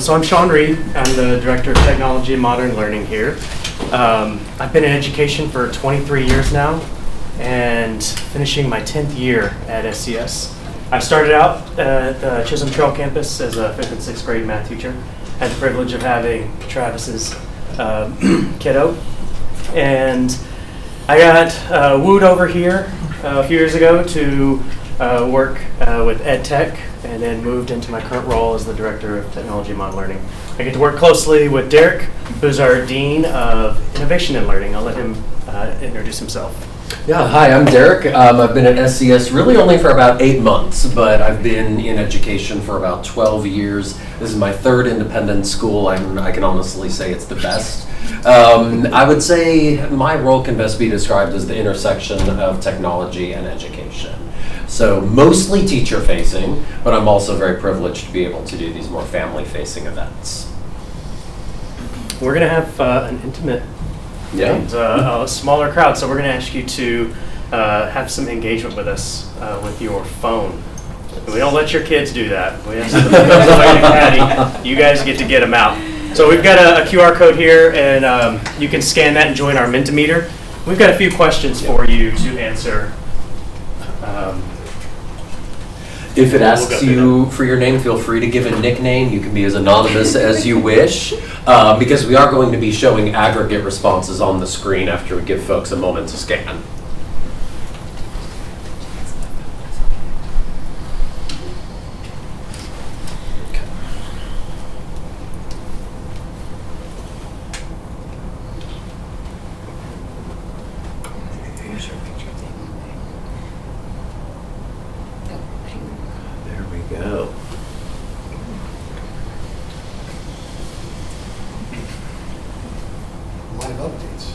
So I'm Shaun. I'm the Director of Technology and Modern Learning here. I've been in education for 23 years now and finishing my 10th year at SCS. I started out at the Chisholm Trail campus as a 5th and 6th grade math teacher. Had the privilege of having Travis's kiddo. And I got wooed over here a few years ago to work with EdTech, and then moved into my current role as the Director of Technology and Modern Learning. I get to work closely with Derek, who's our Dean of Innovation and Learning. I'll let him introduce himself. Yeah, hi, I'm Derek. I've been at SCS really only for about 8 months, but I've been in education for about 12 years. This is my third independent school. I can honestly say it's the best. I would say my role can best be described as the intersection of technology and education. So mostly teacher-facing, but I'm also very privileged to be able to do these more family-facing events. We're going to have an intimate and a smaller crowd, so we're going to ask you to have some engagement with us with your phone. We don't let your kids do that. We ask them to put those away in the caddy. You guys get to get them out. So we've got a QR code here, and you can scan that and join our Mentimeter. We've got a few questions for you to answer. If it asks you for your name, feel free to give a nickname. You can be as anonymous as you wish, because we are going to be showing aggregate responses on the screen after we give folks a moment to scan. Go. Live updates.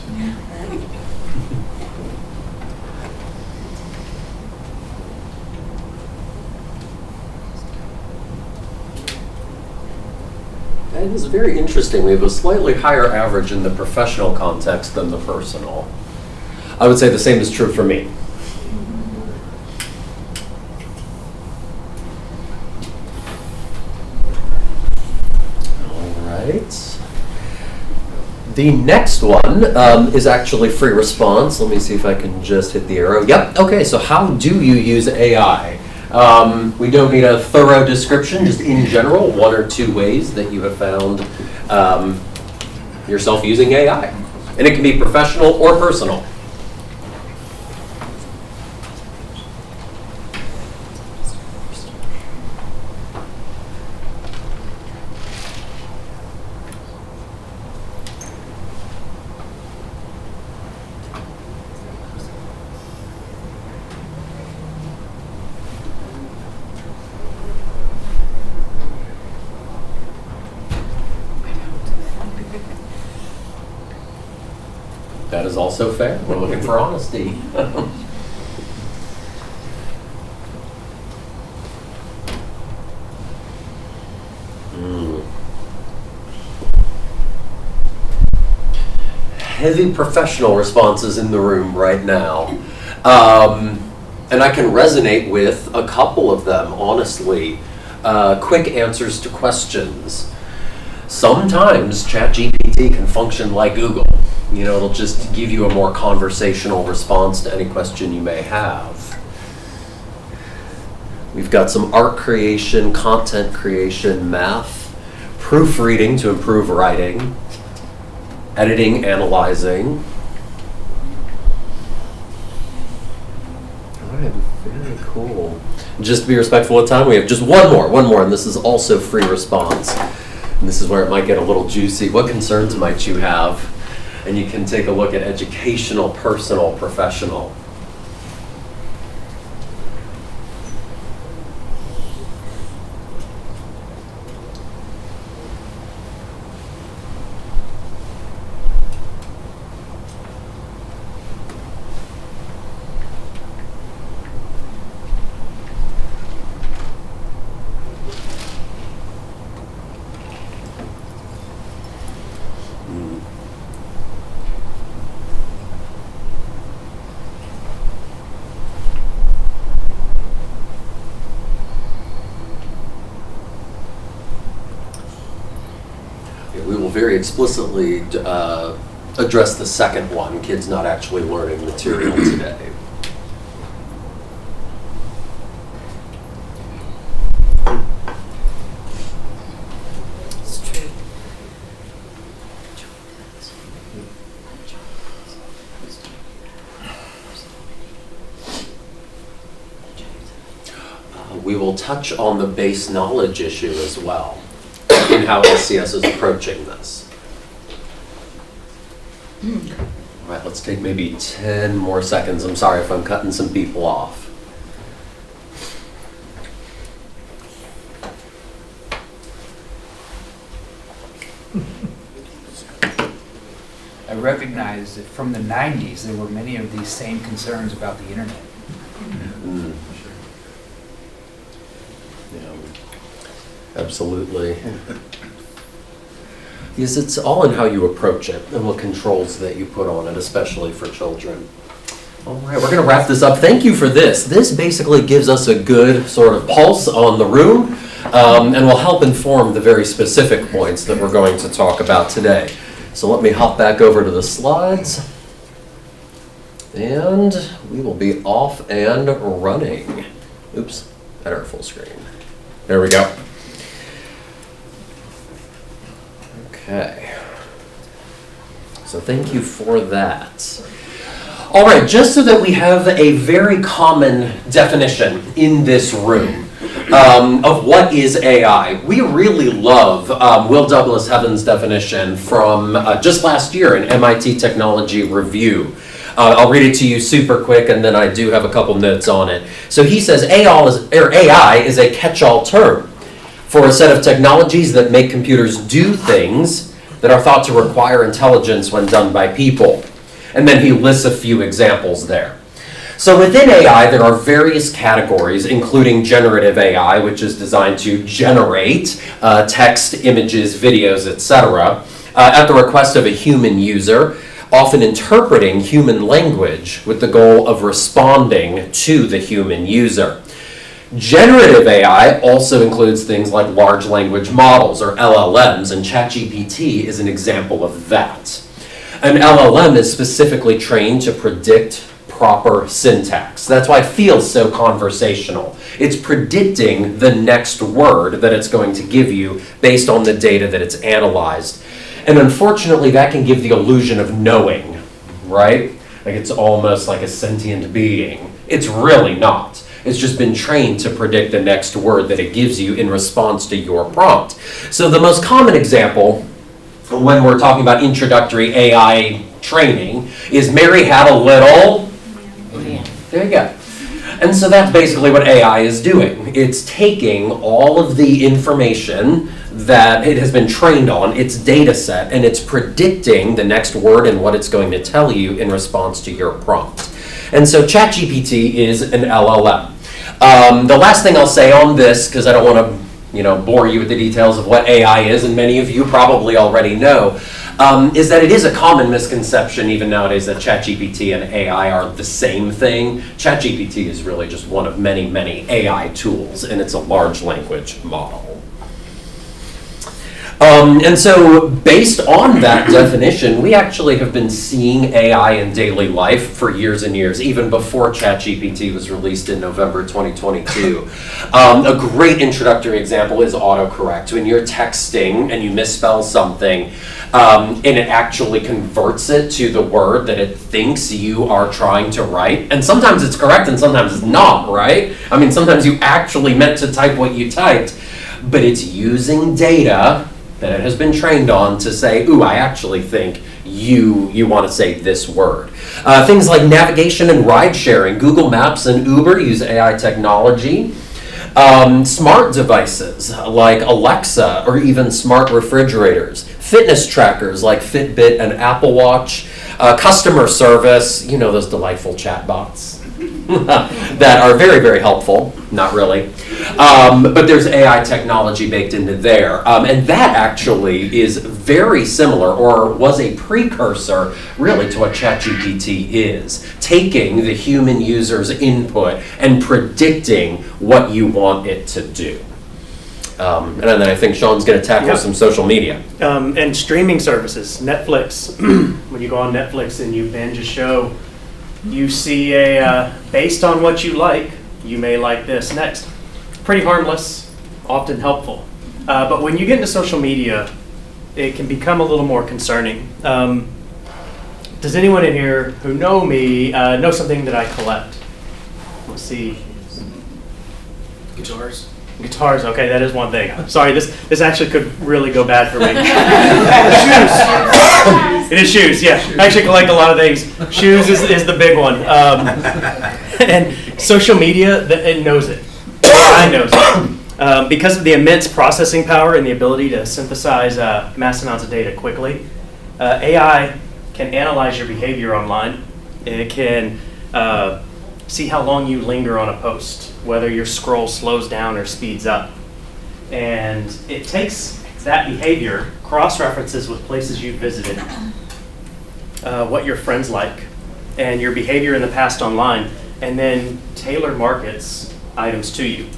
That is very interesting. We have a slightly higher average in the professional context than the personal. I would say the same is true for me. The next one is actually free response. Let me see if I can just hit the arrow. Yep, okay, so how do you use AI? We don't need a thorough description, just in general, 1 or 2 ways that you have found yourself using AI. And it can be professional or personal. That is also fair. We're looking for honesty. Heavy professional responses in the room right now. And I can resonate with a couple of them, honestly. Quick answers to questions. Sometimes ChatGPT can function like Google. You know, it'll just give you a more conversational response to any question you may have. We've got some art creation, content creation, math, proofreading to improve writing, editing, analyzing. All right, very cool. Just to be respectful of time, we have just one more, and this is also free response. And this is where it might get a little juicy. What concerns might you have? And you can take a look at educational, personal, professional. very explicitly address the second one, kids not actually learning material today. We will touch on the base knowledge issue as well, and how SCS is approaching this. All right, let's take maybe 10 more seconds. I'm sorry if I'm cutting some people off. I recognize that from the 90s, there were many of these same concerns about the internet. Mm. Yeah, absolutely. Because it's all in how you approach it and what controls that you put on it, especially for children. All right, we're going to wrap this up. Thank you for this. This basically gives us a good sort of pulse on the room and will help inform the very specific points that we're going to talk about today. So let me hop back over to the slides. And we will be off and running. Oops, at our full screen. There we go. Okay. So thank you for that. All right, just so that we have a very common definition in this room of what is AI. We really love Will Douglas Heaven's definition from just last year in MIT Technology Review. I'll read it to you super quick, and then I do have a couple notes on it. So he says AI is a catch-all term for a set of technologies that make computers do things that are thought to require intelligence when done by people. And then he lists a few examples there. So within AI, there are various categories, including generative AI, which is designed to generate text, images, videos, etc., at the request of a human user, often interpreting human language with the goal of responding to the human user. Generative AI also includes things like large language models, or LLMs, and ChatGPT is an example of that. An LLM is specifically trained to predict proper syntax. That's why it feels so conversational. It's predicting the next word that it's going to give you based on the data that it's analyzed. And unfortunately, that can give the illusion of knowing, right? Like it's almost like a sentient being. It's really not. It's just been trained to predict the next word that it gives you in response to your prompt. So the most common example when we're talking about introductory AI training is Mary had a little... There you go. And so that's basically what AI is doing. It's taking all of the information that it has been trained on, its data set, and it's predicting the next word and what it's going to tell you in response to your prompt. And so ChatGPT is an LLM. The last thing I'll say on this, because I don't want to bore you with the details of what AI is, and many of you probably already know, is that it is a common misconception even nowadays that ChatGPT and AI are the same thing. ChatGPT is really just one of many, many AI tools, and it's a large language model. And so based on that definition, we actually have been seeing AI in daily life for years and years, even before ChatGPT was released in November 2022. A great introductory example is autocorrect. When you're texting and you misspell something, and it actually converts it to the word that it thinks you are trying to write. And sometimes it's correct and sometimes it's not, right? I mean, sometimes you actually meant to type what you typed, but it's using data that it has been trained on to say, ooh, I actually think you want to say this word. Things like navigation and ride sharing. Google Maps and Uber use AI technology. Smart devices like Alexa or even smart refrigerators. Fitness trackers like Fitbit and Apple Watch. Customer service, those delightful chatbots that are very, very helpful. Not really. But there's AI technology baked into there. And that actually is very similar, or was a precursor, really, to what ChatGPT is. Taking the human user's input and predicting what you want it to do. And then I think Shaun's going to tackle Yep. some social media. And streaming services, Netflix. When you go on Netflix and you binge a show, you see based on what you like, you may like this next. Pretty harmless, often helpful. But when you get into social media, it can become a little more concerning. Does anyone in here who know me know something that I collect? Let's see. Guitars. Guitars, okay, that is one thing. Sorry, this actually could really go bad for me. Shoes. It is shoes, yeah. I actually collect a lot of things. Shoes is the big one. And social media, it knows it. I knows it. Because of the immense processing power and the ability to synthesize mass amounts of data quickly, AI can analyze your behavior online. It can see how long you linger on a post, whether your scroll slows down or speeds up. And it takes that behavior, cross-references with places you've visited, what your friends like, and your behavior in the past online, and then tailor markets items to you.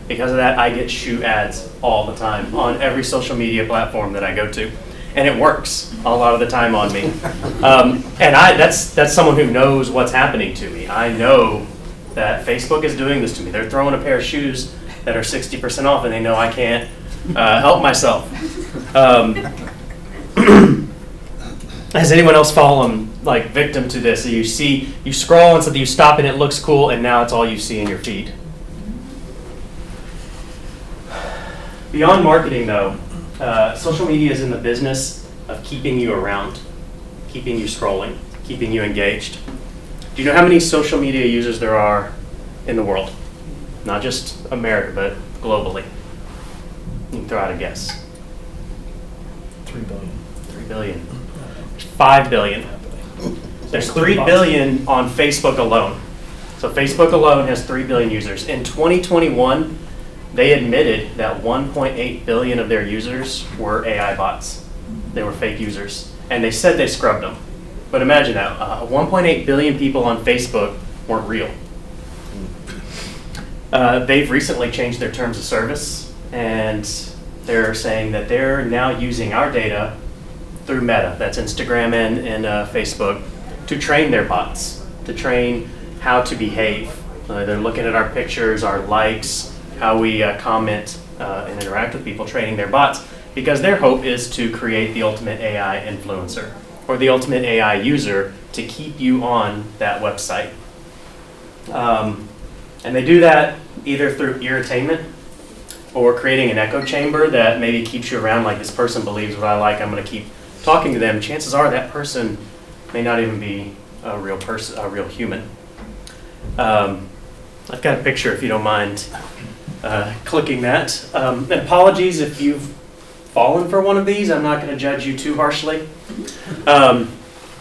Because of that, I get shoe ads all the time on every social media platform that I go to. And it works a lot of the time on me. And that's someone who knows what's happening to me. I know that Facebook is doing this to me. They're throwing a pair of shoes that are 60% off, and they know I can't help myself. Has anyone else fallen victim to this? You scroll and something, you stop and it looks cool, and now it's all you see in your feed. Beyond marketing, though, social media is in the business of keeping you around, keeping you scrolling, keeping you engaged. Do you know how many social media users there are in the world? Not just America, but globally. You can throw out a guess. 3 billion. 3 billion. 5 billion. There's 3 billion on Facebook alone. So Facebook alone has 3 billion users. In 2021, they admitted that 1.8 billion of their users were AI bots. They were fake users. And they said they scrubbed them. But imagine that, 1.8 billion people on Facebook weren't real. They've recently changed their terms of service, and they're saying that they're now using our data through Meta, that's Instagram and Facebook, to train their bots, to train how to behave. They're looking at our pictures, our likes, how we comment and interact with people, training their bots, because their hope is to create the ultimate AI influencer or the ultimate AI user to keep you on that website. And they do that either through irritainment or creating an echo chamber that maybe keeps you around, like this person believes what I like, I'm going to keep talking to them. Chances are that person may not even be a real person, a real human. I've got a picture if you don't mind clicking that. And apologies if you've fallen for one of these. I'm not going to judge you too harshly.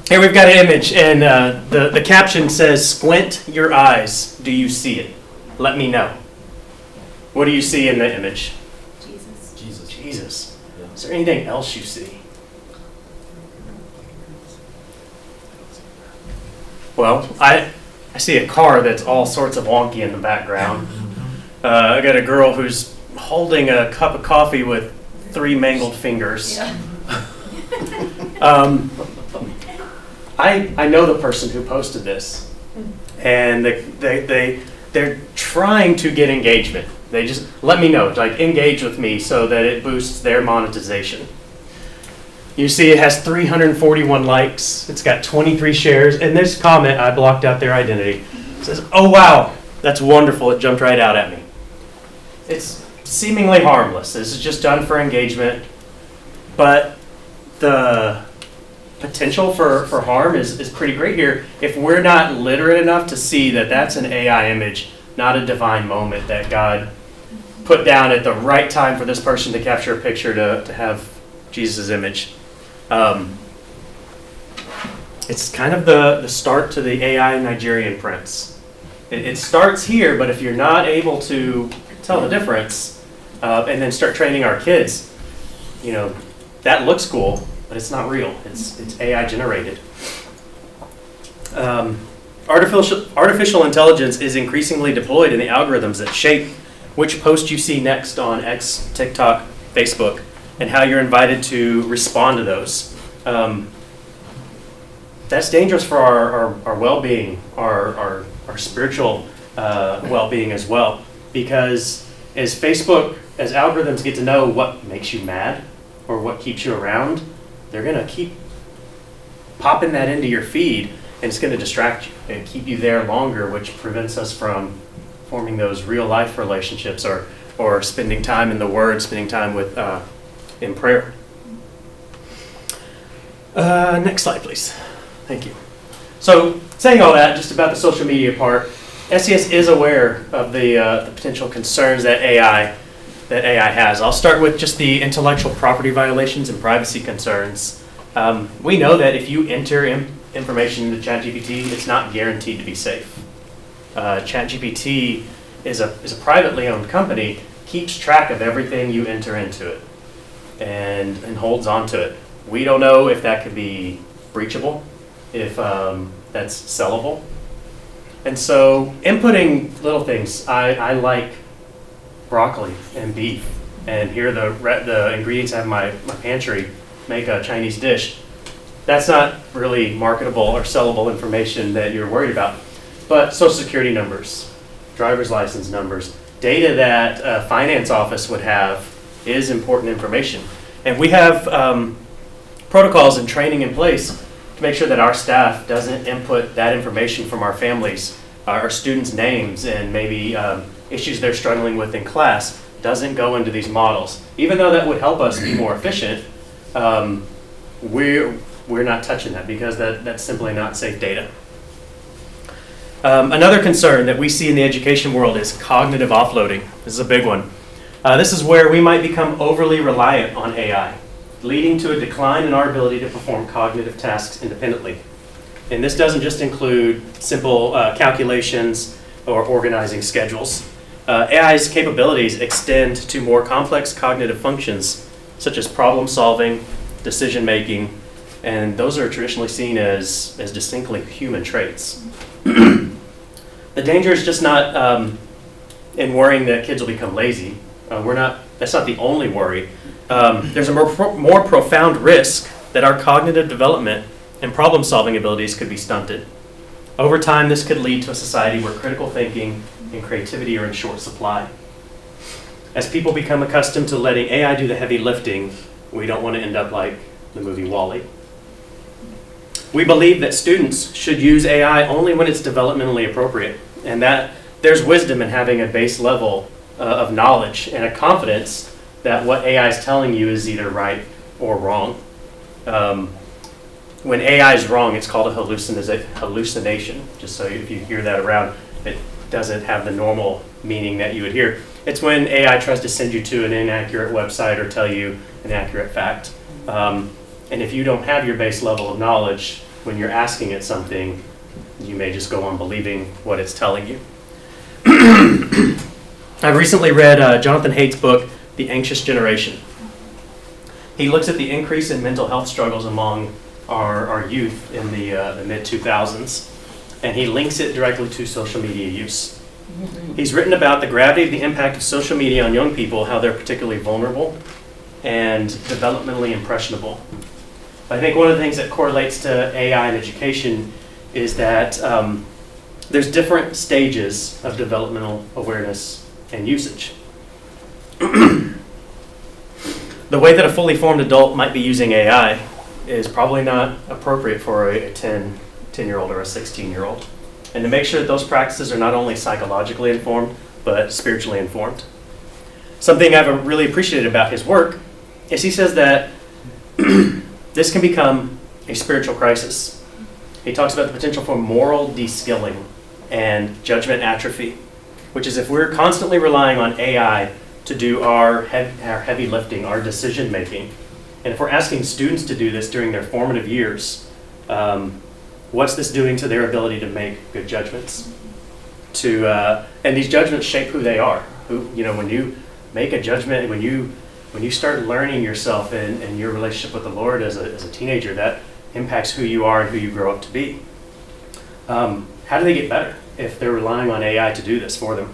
Here we've got an image, and the caption says, "Squint your eyes. Do you see it? Let me know." What do you see in the image? Jesus. Jesus. Yeah. Is there anything else you see? Well, I see a car that's all sorts of wonky in the background. I got a girl who's holding a cup of coffee with 3 mangled fingers. Yeah. I know the person who posted this, and they're trying to get engagement. They just let me know, like engage with me so that it boosts their monetization. You see it has 341 likes, it's got 23 shares, and this comment, I blocked out their identity, says, "Oh wow, that's wonderful, it jumped right out at me." It's seemingly harmless, this is just done for engagement, but the potential for harm is pretty great here if we're not literate enough to see that that's an AI image, not a divine moment that God put down at the right time for this person to capture a picture to have Jesus' image. It's kind of the start to the AI Nigerian prince. It starts here, but if you're not able to tell the difference and then start training our kids, that looks cool, but it's not real. It's AI generated. Artificial intelligence is increasingly deployed in the algorithms that shape which post you see next on X, TikTok, Facebook, and how you're invited to respond to those. That's dangerous for our well-being, our spiritual well-being as well, because as algorithms get to know what makes you mad or what keeps you around, they're going to keep popping that into your feed, and it's going to distract you and keep you there longer, which prevents us from forming those real-life relationships or spending time in the Word, spending time with in prayer. Next slide, please. Thank you. So, saying all that, just about the social media part, SCS is aware of the potential concerns that AI has. I'll start with just the intellectual property violations and privacy concerns. We know that if you enter information into ChatGPT, it's not guaranteed to be safe. ChatGPT is a privately owned company, keeps track of everything you enter into it, and holds on to it. We don't know if that could be breachable, if that's sellable. And so inputting little things, I like broccoli and beef, and here the ingredients I have in my pantry make a Chinese dish. That's not really marketable or sellable information that you're worried about. But social security numbers, driver's license numbers, data that a finance office would have is important information. And we have protocols and training in place to make sure that our staff doesn't input that information from our families, our students' names, and maybe issues they're struggling with in class doesn't go into these models. Even though that would help us be more efficient, we're not touching that because that's simply not safe data. Another concern that we see in the education world is cognitive offloading. This is a big one. This is where we might become overly reliant on AI, leading to a decline in our ability to perform cognitive tasks independently. And this doesn't just include simple calculations or organizing schedules. AI's capabilities extend to more complex cognitive functions, such as problem solving, decision making, and those are traditionally seen as distinctly human traits. The danger is just not in worrying that kids will become lazy. That's not the only worry. There's a more profound risk that our cognitive development and problem-solving abilities could be stunted. Over time, this could lead to a society where critical thinking and creativity are in short supply. As people become accustomed to letting AI do the heavy lifting, we don't want to end up like the movie WALL-E. We believe that students should use AI only when it's developmentally appropriate, and that there's wisdom in having a base level of knowledge and a confidence that what AI is telling you is either right or wrong. When AI is wrong, it's called a hallucination. Just so if you hear that around, it doesn't have the normal meaning that you would hear. It's when AI tries to send you to an inaccurate website or tell you an accurate fact. And if you don't have your base level of knowledge, when you're asking it something, you may just go on believing what it's telling you. I've recently read Jonathan Haidt's book, The Anxious Generation. He looks at the increase in mental health struggles among our youth in the mid-2000s, and he links it directly to social media use. He's written about the gravity of the impact of social media on young people, how they're particularly vulnerable and developmentally impressionable. I think one of the things that correlates to AI and education is that there's different stages of developmental awareness and usage. The way that a fully formed adult might be using AI is probably not appropriate for a 10-year-old or a 16-year-old. And to make sure that those practices are not only psychologically informed, but spiritually informed. Something I've really appreciated about his work is he says that this can become a spiritual crisis. He talks about the potential for moral de-skilling and judgment atrophy, which is if we're constantly relying on AI to do our heavy lifting, our decision making, and if we're asking students to do this during their formative years, what's this doing to their ability to make good judgments? And these judgments shape who they are. When you make a judgment, when you start learning yourself and your relationship with the Lord as a teenager, that impacts who you are and who you grow up to be. How do they get better if they're relying on AI to do this for them?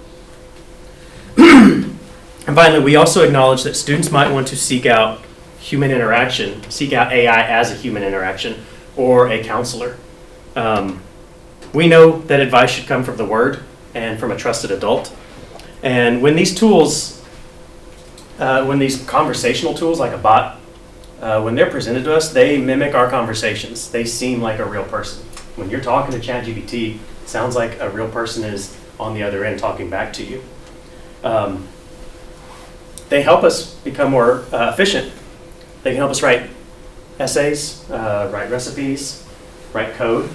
And finally, we also acknowledge that students might want to seek out human interaction, seek out AI as a human interaction, or a counselor. We know that advice should come from the Word and from a trusted adult. And when these tools, when these conversational tools like a bot, when they're presented to us, they mimic our conversations. They seem like a real person. When you're talking to ChatGPT, it sounds like a real person is on the other end talking back to you. They help us become more efficient. They can help us write essays, write recipes, write code.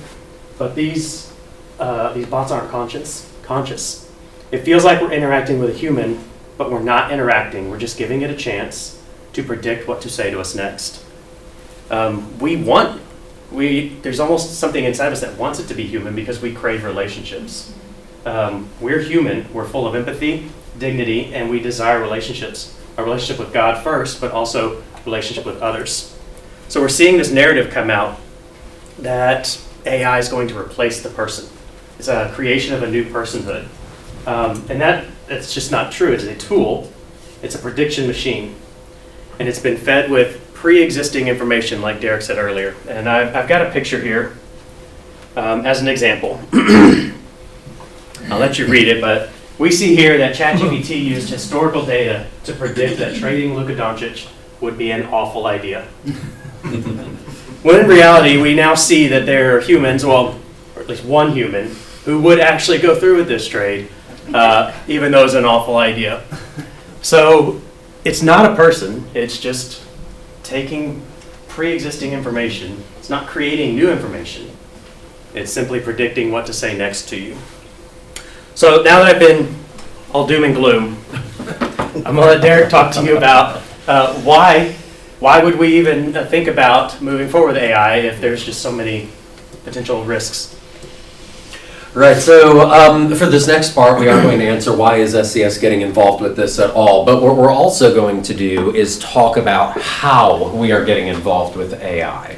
But these bots aren't conscious. It feels like we're interacting with a human, but we're not interacting. We're just giving it a chance to predict what to say to us next. There's almost something inside us that wants it to be human because we crave relationships. We're human, we're full of empathy, dignity, and we desire relationships. A relationship with God first, but also relationship with others. So we're seeing this narrative come out that AI is going to replace the person. It's a creation of a new personhood. And that's just not true. It's a tool. It's a prediction machine. And it's been fed with pre-existing information, like Derek said earlier. And I've got a picture here as an example. I'll let you read it, but we see here that ChatGPT used historical data to predict that trading Luka Doncic would be an awful idea. When in reality, we now see that there are humans, well, or at least one human, who would actually go through with this trade, even though it's an awful idea. So it's not a person, it's just taking pre-existing information. It's not creating new information. It's simply predicting what to say next to you. So now that I've been all doom and gloom, I'm going to let Derek talk to you about why would we even think about moving forward with AI if there's just so many potential risks. Right, so for this next part, we are going to answer why is SCS getting involved with this at all. But what we're also going to do is talk about how we are getting involved with AI.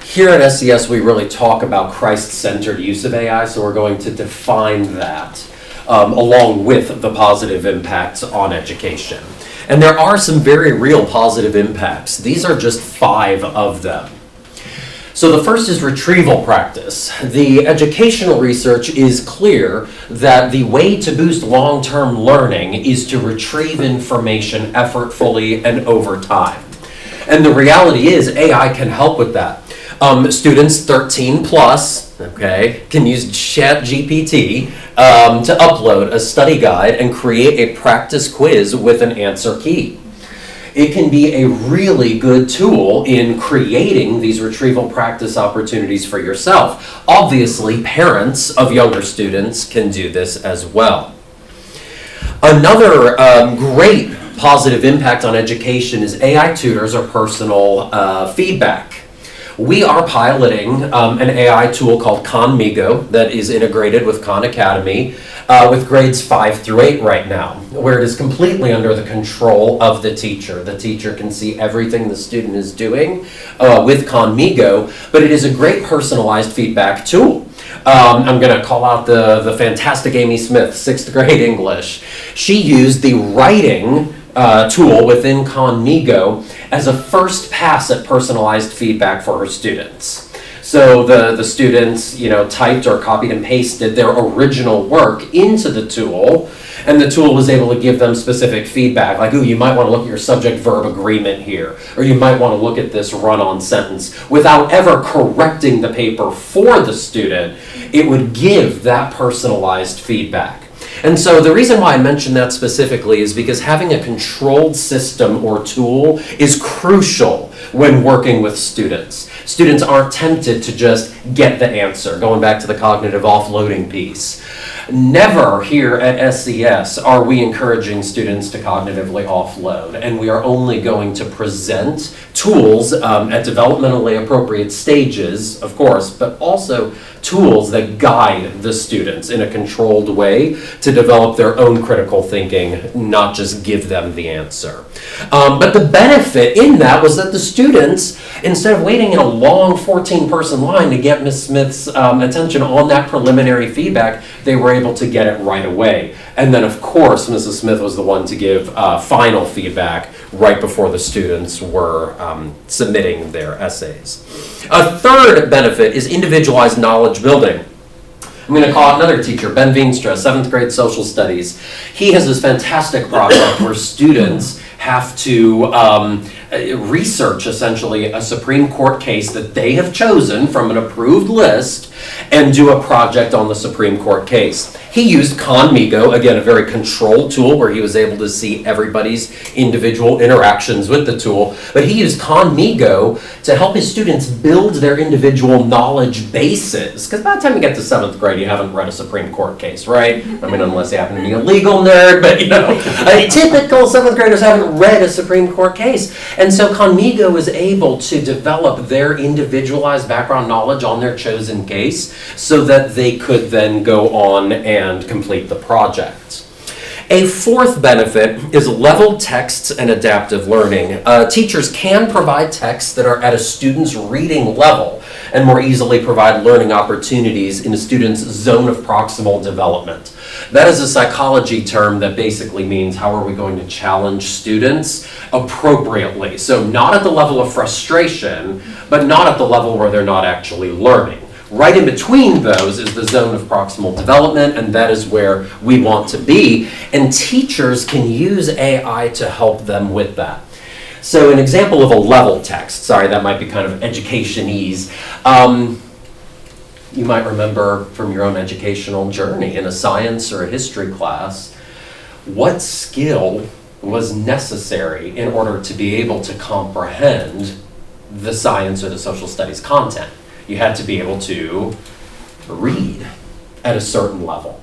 Here at SCS, we really talk about Christ-centered use of AI, so we're going to define that along with the positive impacts on education. And there are some very real positive impacts. These are just 5 of them. So the first is retrieval practice. The educational research is clear that the way to boost long-term learning is to retrieve information effortfully and over time. And the reality is AI can help with that. Students 13 plus, can use ChatGPT to upload a study guide and create a practice quiz with an answer key. It can be a really good tool in creating these retrieval practice opportunities for yourself. Obviously, parents of younger students can do this as well. Another great positive impact on education is AI tutors or personal feedback. We are piloting an AI tool called Conmigo that is integrated with Khan Academy with grades 5 through 8 right now, where it is completely under the control of the teacher. The teacher can see everything the student is doing with Conmigo, but it is a great personalized feedback tool. I'm going to call out the fantastic Amy Smith, 6th grade English. She used the writing tool within Conmigo as a first pass at personalized feedback for her students. So the students, typed or copied and pasted their original work into the tool, and the tool was able to give them specific feedback, like, ooh, you might want to look at your subject-verb agreement here, or you might want to look at this run-on sentence. Without ever correcting the paper for the student, it would give that personalized feedback. And so the reason why I mention that specifically is because having a controlled system or tool is crucial when working with students. Students aren't tempted to just get the answer, going back to the cognitive offloading piece. Never here at SCS are we encouraging students to cognitively offload, and we are only going to present tools at developmentally appropriate stages, of course, but also tools that guide the students in a controlled way to develop their own critical thinking, not just give them the answer. But the benefit in that was that the students, instead of waiting in a long 14-person line to get Ms. Smith's attention on that preliminary feedback, they were able to get it right away. And then, of course, Mrs. Smith was the one to give final feedback right before the students were submitting their essays. A third benefit is individualized knowledge building. I'm going to call out another teacher, Ben Veenstra, 7th grade social studies. He has this fantastic project where students have to research, essentially, a Supreme Court case that they have chosen from an approved list and do a project on the Supreme Court case. He used Conmigo, again, a very controlled tool where he was able to see everybody's individual interactions with the tool, but he used Conmigo to help his students build their individual knowledge bases. Because by the time you get to 7th grade, you haven't read a Supreme Court case, right? I mean, unless you happen to be a legal nerd, but typical 7th graders haven't read a Supreme Court case. And so Conmigo was able to develop their individualized background knowledge on their chosen case so that they could then go on and complete the project. A fourth benefit is level texts and adaptive learning. Teachers can provide texts that are at a student's reading level and more easily provide learning opportunities in a student's zone of proximal development. That is a psychology term that basically means how are we going to challenge students appropriately. So not at the level of frustration, but not at the level where they're not actually learning. Right in between those is the zone of proximal development, and that is where we want to be. And teachers can use AI to help them with that. So an example of a level text, sorry, that might be kind of education-ese. You might remember from your own educational journey in a science or a history class, what skill was necessary in order to be able to comprehend the science or the social studies content. You had to be able to read at a certain level.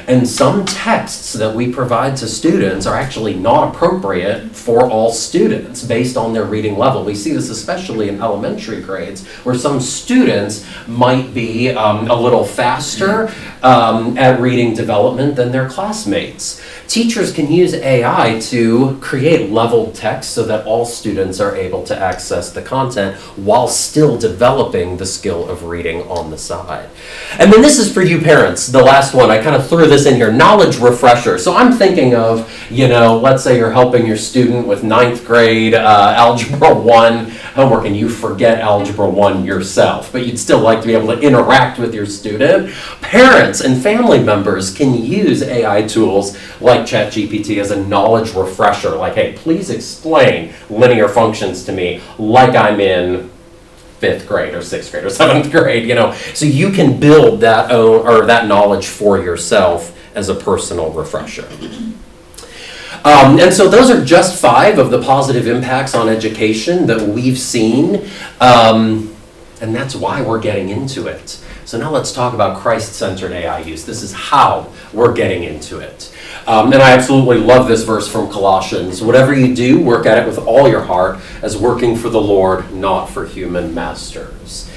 And some texts that we provide to students are actually not appropriate for all students based on their reading level. We see this especially in elementary grades, where some students might be a little faster at reading development than their classmates. Teachers can use AI to create leveled text so that all students are able to access the content while still developing the skill of reading on the side. And then this is for you parents, the last one. I kind of threw this in here, knowledge refresher. So I'm thinking of, let's say you're helping your student with 9th grade Algebra 1 homework and you forget Algebra 1 yourself, but you'd still like to be able to interact with your student. Parents and family members can use AI tools like ChatGPT as a knowledge refresher, like, hey, please explain linear functions to me like I'm in 5th grade or 6th grade or 7th grade, So you can build that that knowledge for yourself as a personal refresher. And so those are just 5 of the positive impacts on education that we've seen, and that's why we're getting into it. So now let's talk about Christ-centered AI use. This is how we're getting into it. And I absolutely love this verse from Colossians. Whatever you do, work at it with all your heart as working for the Lord, not for human masters.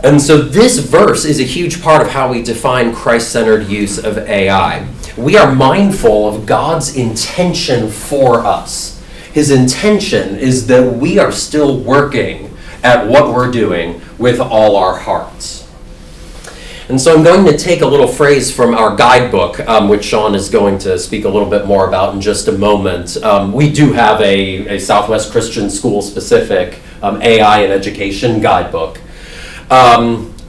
And so this verse is a huge part of how we define Christ-centered use of AI. We are mindful of God's intention for us. His intention is that we are still working at what we're doing with all our hearts. And so I'm going to take a little phrase from our guidebook, which Shaun is going to speak a little bit more about in just a moment. We do have a Southwest Christian School specific AI and education guidebook.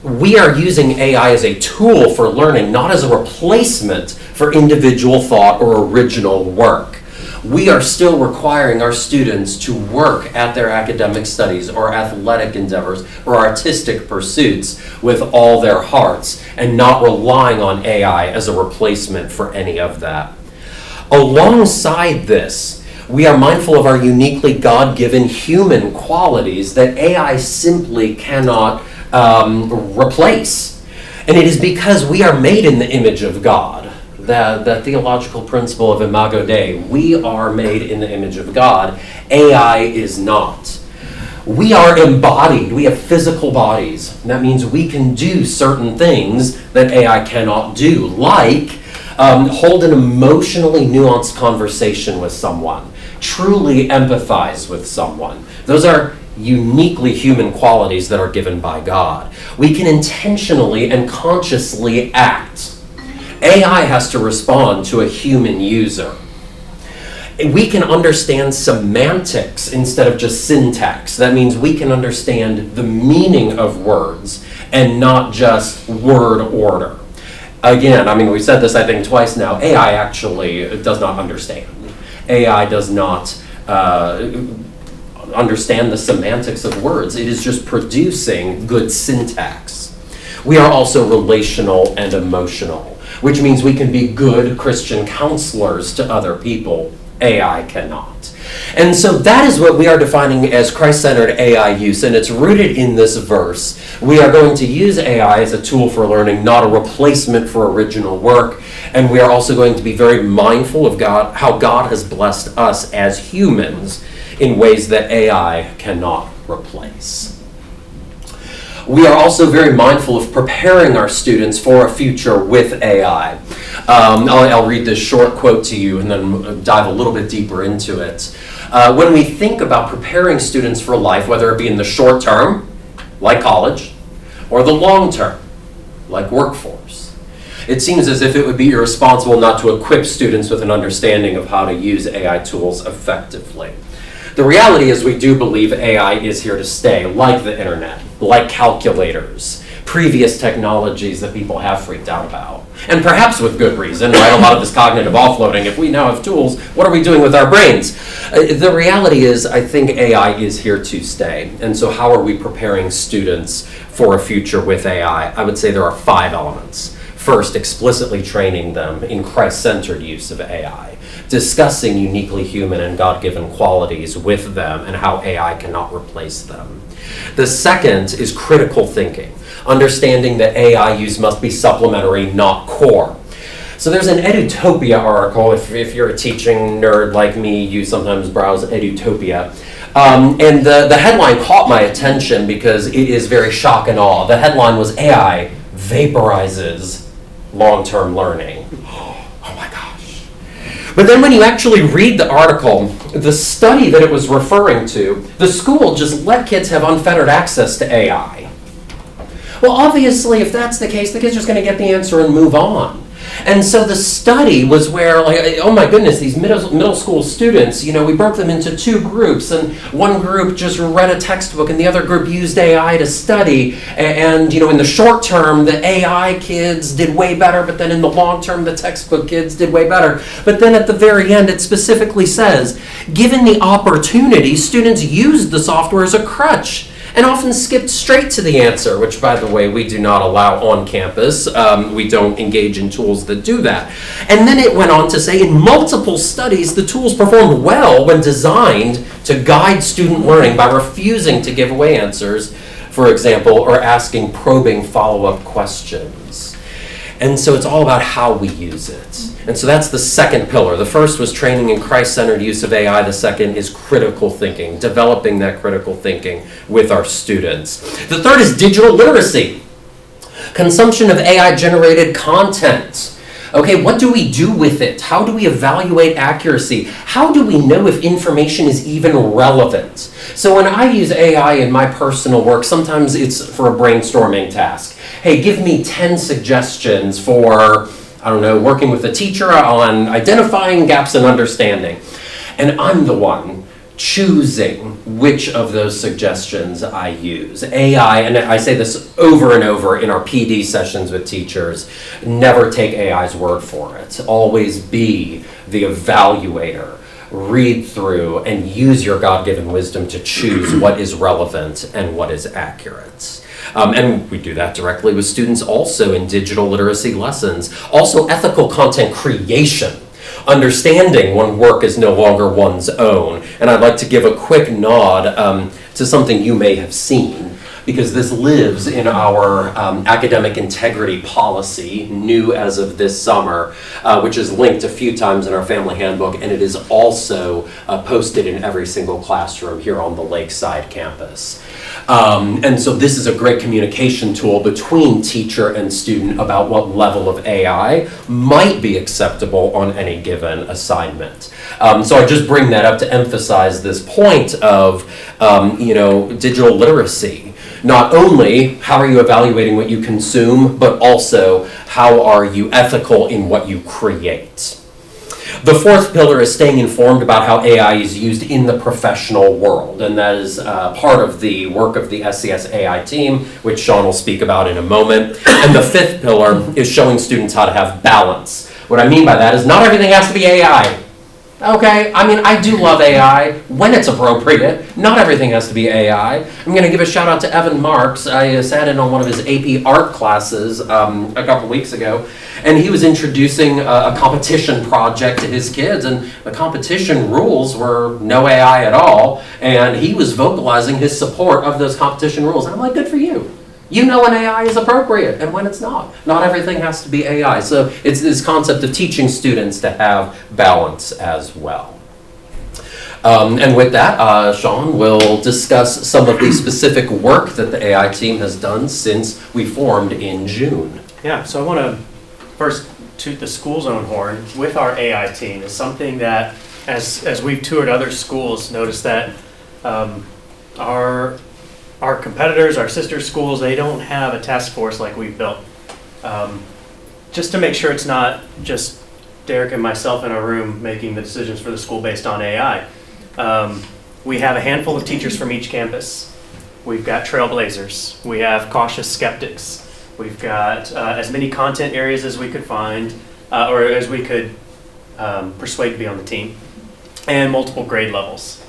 We are using AI as a tool for learning, not as a replacement for individual thought or original work. We are still requiring our students to work at their academic studies or athletic endeavors or artistic pursuits with all their hearts and not relying on AI as a replacement for any of that. Alongside this, we are mindful of our uniquely God-given human qualities that AI simply cannot replace. And it is because we are made in the image of God. The theological principle of Imago Dei. We are made in the image of God. AI is not. We are embodied. We have physical bodies. And that means we can do certain things that AI cannot do, like hold an emotionally nuanced conversation with someone, truly empathize with someone, Those are uniquely human qualities that are given by God. We can intentionally and consciously act. AI has to respond to a human user. We can understand semantics instead of just syntax. That means we can understand the meaning of words and not just word order. Again, I mean, we've said this I think twice now, AI actually does not understand. AI does not understand the semantics of words. It is just producing good syntax. We are also relational and emotional, which means we can be good Christian counselors to other people. AI cannot. And so that is what we are defining as Christ-centered AI use, and it's rooted in this verse. We are going to use AI as a tool for learning, not a replacement for original work, and we are also going to be very mindful of God, how God has blessed us as humans in ways that AI cannot replace. We are also very mindful of preparing our students for a future with AI. I'll read this short quote to you and then dive a little bit deeper into it. When we think about preparing students for life, whether it be in the short term, like college, or the long term, like workforce, it seems as if it would be irresponsible not to equip students with an understanding of how to use AI tools effectively. The reality is we do believe AI is here to stay, like the internet, like calculators, previous technologies that people have freaked out about. And perhaps with good reason, right? A lot of this cognitive offloading. If we now have tools, what are we doing with our brains? The reality is I think AI is here to stay. And so how are we preparing students for a future with AI? I would say there are 5 elements. First, explicitly training them in Christ-centered use of AI. Discussing uniquely human and God-given qualities with them and how AI cannot replace them. The second is critical thinking, understanding that AI use must be supplementary, not core. So there's an Edutopia article, if you're a teaching nerd like me, you sometimes browse Edutopia. And the headline caught my attention because it is very shock and awe. The headline was AI vaporizes long-term learning. Oh my gosh. But then when you actually read the article, the study that it was referring to, the school just let kids have unfettered access to AI. Well, obviously, if that's the case, the kid's just going to get the answer and move on. And so the study was where, like, oh my goodness, these middle school students, we broke them into 2 groups, and one group just read a textbook and the other group used AI to study. And in the short term, the AI kids did way better, but then in the long term, the textbook kids did way better. But then at the very end, it specifically says, given the opportunity, students used the software as a crutch and often skipped straight to the answer, which, by the way, we do not allow on campus. We don't engage in tools that do that. And then it went on to say, in multiple studies, the tools performed well when designed to guide student learning by refusing to give away answers, for example, or asking probing follow-up questions. And so it's all about how we use it. And so that's the second pillar. The first was training in Christ-centered use of AI. The second is critical thinking, developing that critical thinking with our students. The third is digital literacy, consumption of AI-generated content. Okay, what do we do with it? How do we evaluate accuracy? How do we know if information is even relevant? So when I use AI in my personal work, sometimes it's for a brainstorming task. Hey, give me 10 suggestions for, working with a teacher on identifying gaps in understanding. And I'm the one choosing which of those suggestions I use. AI, and I say this over and over in our PD sessions with teachers, never take AI's word for it. Always be the evaluator. Read through and use your God-given wisdom to choose what is relevant and what is accurate. And we do that directly with students also in digital literacy lessons. Also ethical content creation, understanding when work is no longer one's own. And I'd like to give a quick nod to something you may have seen. because this lives in our academic integrity policy, new as of this summer, which is linked a few times in our family handbook, and it is also posted in every single classroom here on the Lakeside campus. And so this is a great communication tool between teacher and student about what level of AI might be acceptable on any given assignment. So I just bring that up to emphasize this point of, digital literacy. Not only how are you evaluating what you consume, but also how are you ethical in what you create. The fourth pillar is staying informed about how AI is used in the professional world, and that is part of the work of the SCS AI team, which Shaun will speak about in a moment. And the fifth pillar is showing students how to have balance. What I mean by that is not everything has to be AI. Okay, I mean, I do love AI when it's appropriate. Not everything has to be AI. I'm going to give a shout out to Evan Marks. I sat in on one of his AP art classes a couple weeks ago, and he was introducing a competition project to his kids, and the competition rules were no AI at all, and he was vocalizing his support of those competition rules. And I'm like, good for you. You know when AI is appropriate and when it's not. Not everything has to be AI. So it's this concept of teaching students to have balance as well. And with that, Shaun will discuss some of the specific work that the AI team has done since we formed in June. Yeah, so I want to first toot the school's own horn with our AI team. Is something that, as we've toured other schools, noticed that our competitors, our sister schools, they don't have a task force like we've built. Just to make sure it's not just Derek and myself in a room making the decisions for the school based on AI. We have a handful of teachers from each campus. We've got trailblazers. We have cautious skeptics. We've got as many content areas as we could find, or as we could persuade to be on the team, and multiple grade levels.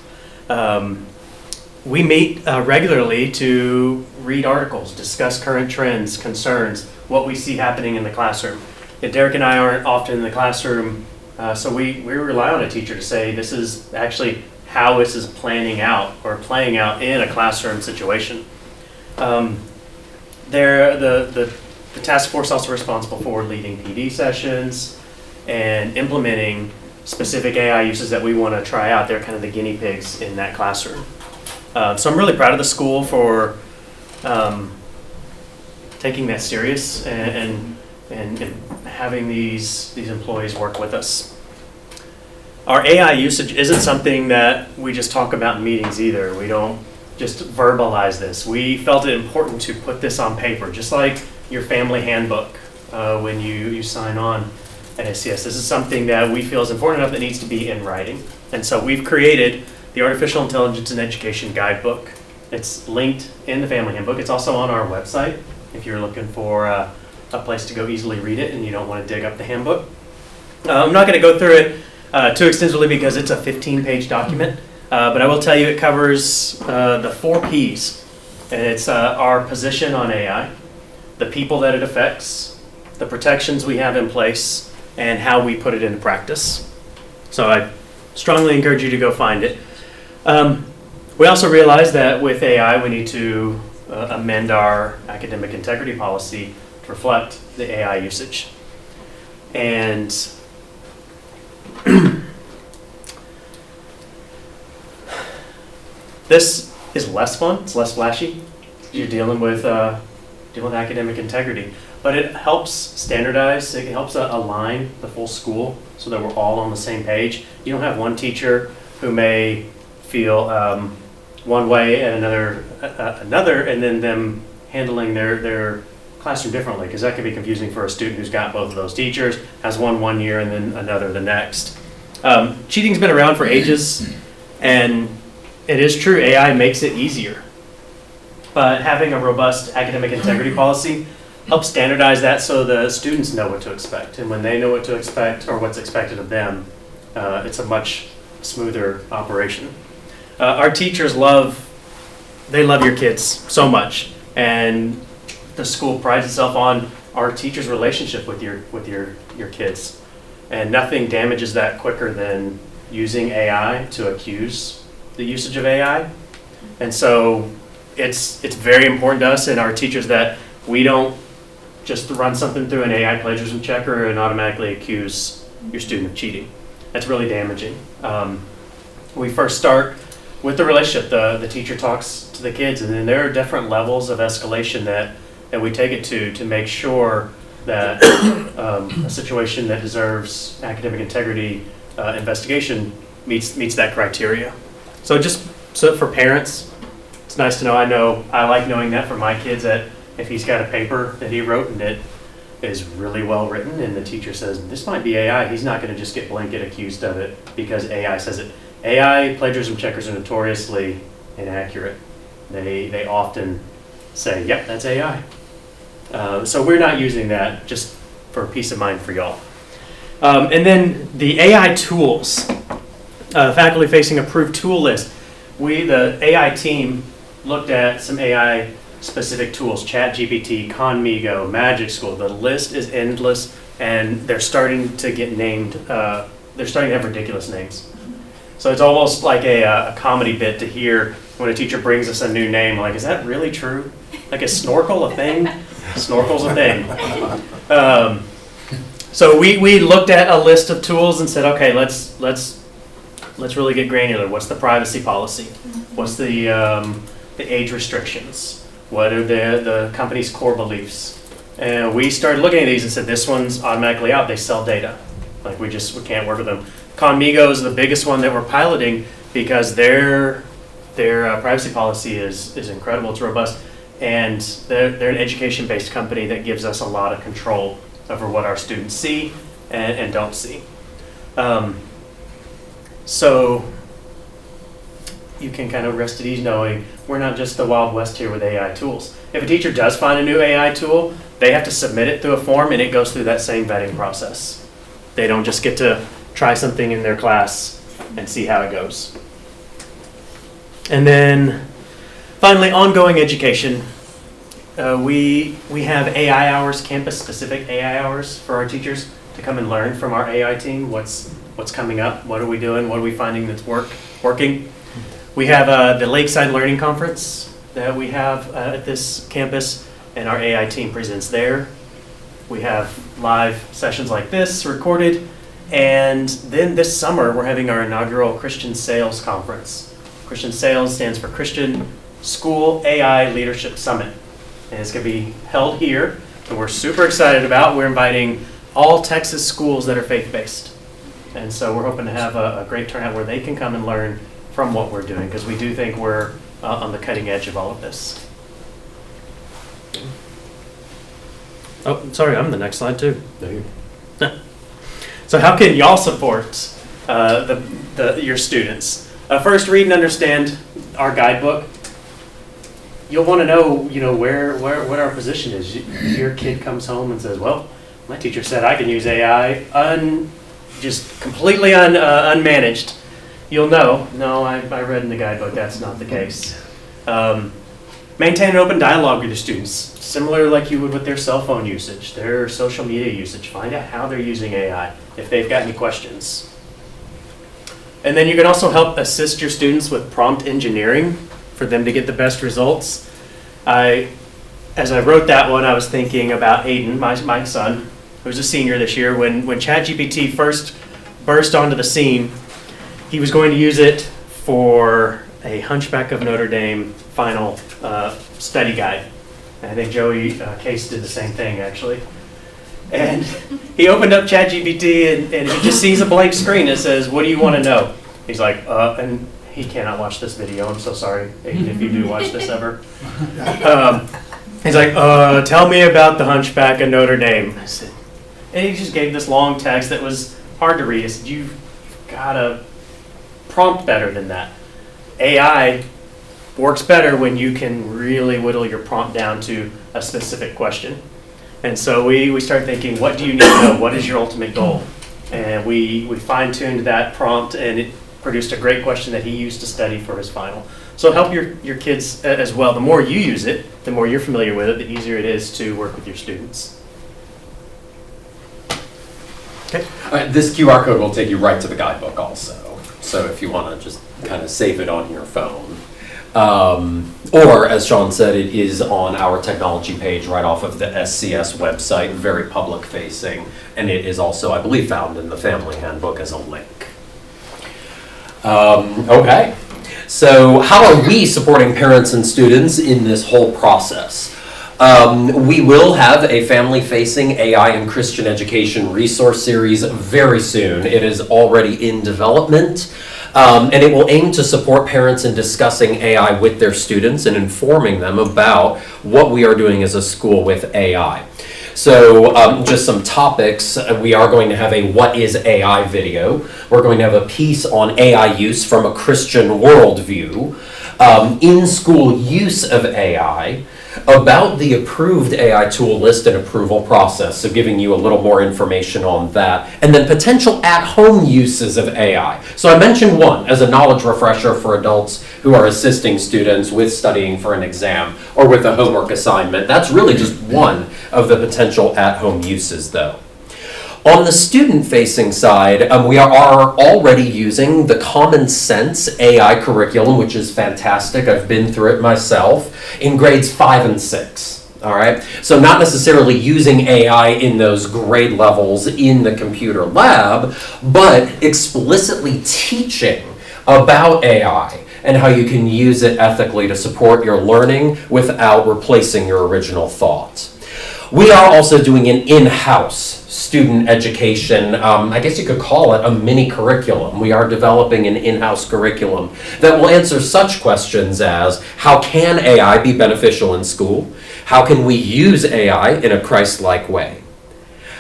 We meet regularly to read articles, discuss current trends, concerns, what we see happening in the classroom. Derek and I aren't often in the classroom, so we rely on a teacher to say this is actually how this is playing out in a classroom situation. The task force also responsible for leading PD sessions and implementing specific AI uses that we want to try out. They're kind of the guinea pigs in that classroom. So I'm really proud of the school for taking that serious and having these employees work with us. Our AI usage isn't something that we just talk about in meetings either. We don't just verbalize this. We felt it important to put this on paper, just like your family handbook when you sign on at SCS. This is something that we feel is important enough that needs to be in writing. And so we've created the Artificial Intelligence in Education Guidebook. It's linked in the family handbook. It's also on our website if you're looking for a place to go easily read it and you don't want to dig up the handbook. I'm not going to go through it too extensively because it's a 15-page document, but I will tell you it covers the 4 Ps. And it's our position on AI, the people that it affects, the protections we have in place, and how we put it into practice. So I strongly encourage you to go find it. We also realize that with AI, we need to amend our academic integrity policy to reflect the AI usage. And this is less fun, it's less flashy. You're dealing with academic integrity, but it helps standardize, it helps align the full school so that we're all on the same page. You don't have one teacher who may feel one way and another, and then them handling their classroom differently, because that can be confusing for a student who's got both of those teachers, has one year and then another the next. Cheating's been around for ages, and it is true, AI makes it easier. But having a robust academic integrity policy helps standardize that so the students know what to expect. And when they know what to expect or what's expected of them, it's a much smoother operation. Our teachers love your kids so much, and the school prides itself on our teachers' relationship with your kids. And nothing damages that quicker than using AI to accuse the usage of AI. And so it's very important to us and our teachers that we don't just run something through an AI plagiarism checker and automatically accuse your student of cheating. That's really damaging. We first start with the relationship. The teacher talks to the kids, and then there are different levels of escalation that we take it to make sure that a situation that deserves academic integrity investigation meets that criteria. So for parents, it's nice to know. I like knowing that for my kids, that if he's got a paper that he wrote and it is really well written and the teacher says this might be AI, he's not going to just get blanket accused of it because AI says it. AI plagiarism checkers are notoriously inaccurate. They often say, yep, that's AI. So we're not using that, just for peace of mind for y'all. And then the AI tools, faculty facing approved tool list. The AI team looked at some AI specific tools, ChatGPT, Conmigo, Magic School. The list is endless, and they're starting to get named, they're starting to have ridiculous names. So it's almost like a comedy bit to hear when a teacher brings us a new name, like, is that really true? Like, is snorkel a thing? Snorkel's a thing. So we looked at a list of tools and said, okay, let's really get granular. What's the privacy policy? What's the age restrictions? What are the company's core beliefs? And we started looking at these and said, this one's automatically out. They sell data. Like we can't work with them. Conmigo is the biggest one that we're piloting because their privacy policy is incredible. It's robust. And they're an education-based company that gives us a lot of control over what our students see and don't see. So you can kind of rest at ease knowing we're not just the Wild West here with AI tools. If a teacher does find a new AI tool, they have to submit it through a form and it goes through that same vetting process. They don't just get to try something in their class and see how it goes. And then finally, ongoing education. We have AI hours, campus-specific AI hours for our teachers to come and learn from our AI team. What's coming up? What are we doing? What are we finding that's working? We have the Lakeside Learning Conference that we have at this campus, and our AI team presents there. We have live sessions like this recorded, and then this summer we're having our inaugural Christian Sales Conference. Christian Sales stands for Christian School AI Leadership Summit, and it's going to be held here, and we're super excited about. We're inviting all Texas schools that are faith-based, and so we're hoping to have a great turnout where they can come and learn from what we're doing, because we do think we're on the cutting edge of all of this. Oh, sorry, I'm the next slide too. So how can y'all support your students? First, read and understand our guidebook. You'll want to know, what our position is. Your kid comes home and says, "Well, my teacher said I can use AI just completely unmanaged." You'll know, no, I read in the guidebook that's not the case. Maintain an open dialogue with your students, similar like you would with their cell phone usage, their social media usage. Find out how they're using AI, if they've got any questions. And then you can also help assist your students with prompt engineering for them to get the best results. As I wrote that one, I was thinking about Aiden, my son, who's a senior this year. When ChatGPT first burst onto the scene, he was going to use it for a Hunchback of Notre Dame final study guide. And I think Joey Case did the same thing, actually. And he opened up ChatGPT and he just sees a blank screen that says, "What do you want to know?" He's like, and he cannot watch this video. I'm so sorry, Aiden, if you do watch this ever. He's like, "Tell me about the Hunchback of Notre Dame." I said, and he just gave this long text that was hard to read. I said, "You've got to prompt better than that." AI works better when you can really whittle your prompt down to a specific question. And so we started thinking, what do you need to know? What is your ultimate goal? And we fine-tuned that prompt, and it produced a great question that he used to study for his final. So help your kids as well. The more you use it, the more you're familiar with it, the easier it is to work with your students. Okay. This QR code will take you right to the guidebook also. So if you want to just kind of save it on your phone. Or, as Shaun said, it is on our technology page right off of the SCS website, very public facing, and it is also, I believe, found in the family handbook as a link. Okay, so how are we supporting parents and students in this whole process? We will have a family-facing AI and Christian education resource series very soon. It is already in development. And it will aim to support parents in discussing AI with their students and informing them about what we are doing as a school with AI. So just some topics. We are going to have a What is AI video. We're going to have a piece on AI use from a Christian worldview, in-school use of AI, about the approved AI tool list and approval process, so giving you a little more information on that, and then potential at-home uses of AI. So I mentioned one as a knowledge refresher for adults who are assisting students with studying for an exam or with a homework assignment. That's really just one of the potential at-home uses, though. On the student-facing side, we are already using the Common Sense AI curriculum, which is fantastic. I've been through it myself, in grades 5 and 6. All right? So not necessarily using AI in those grade levels in the computer lab, but explicitly teaching about AI and how you can use it ethically to support your learning without replacing your original thought. We are also doing an in-house student education, I guess you could call it a mini curriculum. We are developing an in-house curriculum that will answer such questions as, how can AI be beneficial in school? How can we use AI in a Christ-like way?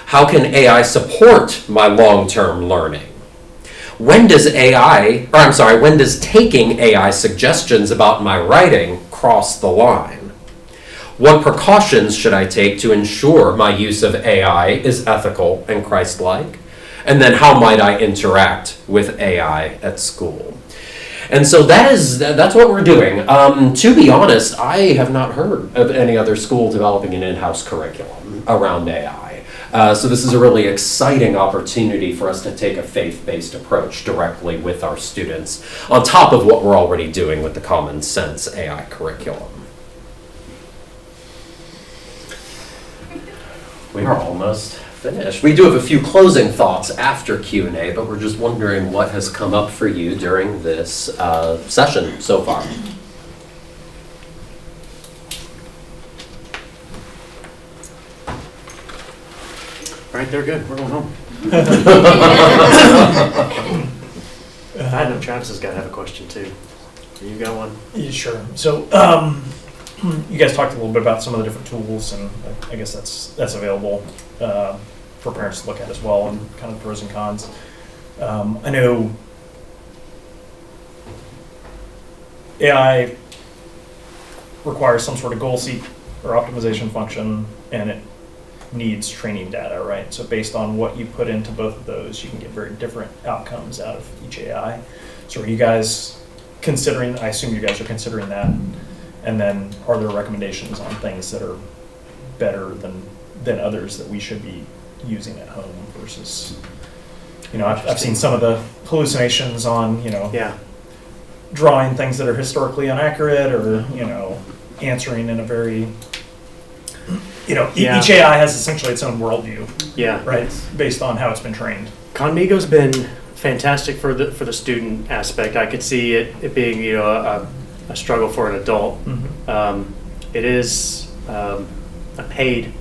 How can AI support my long-term learning? When does taking AI suggestions about my writing cross the line? What precautions should I take to ensure my use of AI is ethical and Christ-like? And then how might I interact with AI at school? And so that's what we're doing. To be honest, I have not heard of any other school developing an in-house curriculum around AI. So this is a really exciting opportunity for us to take a faith-based approach directly with our students, on top of what we're already doing with the Common Sense AI curriculum. We are almost finished. We do have a few closing thoughts after Q&A, but we're just wondering what has come up for you during this session so far. All right, they're good. We're going home. I know Travis has got to have a question too. You got one? Yeah, sure. So, you guys talked a little bit about some of the different tools, and I guess that's available for parents to look at as well, and kind of pros and cons. I know AI requires some sort of goal seek or optimization function, and it needs training data, right? So based on what you put into both of those, you can get very different outcomes out of each AI. So are you guys considering, I assume you guys are considering that, and then are there recommendations on things that are better than others that we should be using at home versus, I've seen some of the hallucinations on, drawing things that are historically inaccurate, or, answering in a very, each AI has essentially its own worldview. Yeah. Right? Based on how it's been trained. Conmigo's been fantastic for the student aspect. I could see it being, a struggle for an adult. Mm-hmm. It is a paid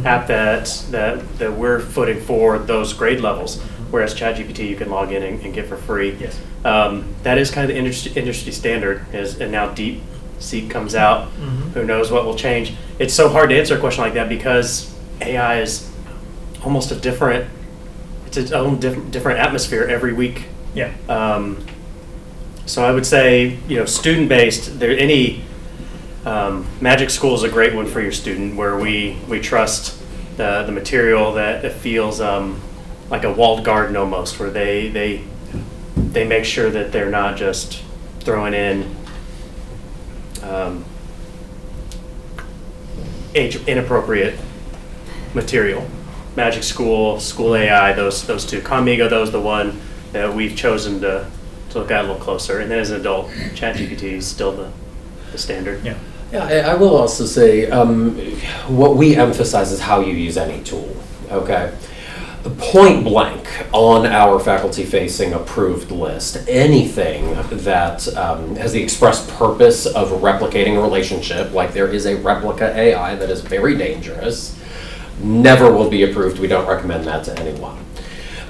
app that we're footing for those grade levels, whereas ChatGPT you can log in and get for free. Yes. That is kind of the industry standard, and now DeepSeek comes out. Who knows what will change? It's so hard to answer a question like that because AI is almost its own different atmosphere every week. Yeah. So I would say, student-based, Magic School is a great one for your student, where we trust the material that feels like a walled garden almost, where they make sure that they're not just throwing in age inappropriate material. Magic School, School AI, those two. Conmigo, those the one that we've chosen to look at a little closer. And then as an adult, ChatGPT is still the standard. Yeah. Yeah, I will also say what we emphasize is how you use any tool. Okay. Point blank on our faculty-facing approved list, anything that has the express purpose of replicating a relationship, like there is a replica AI that is very dangerous, never will be approved. We don't recommend that to anyone.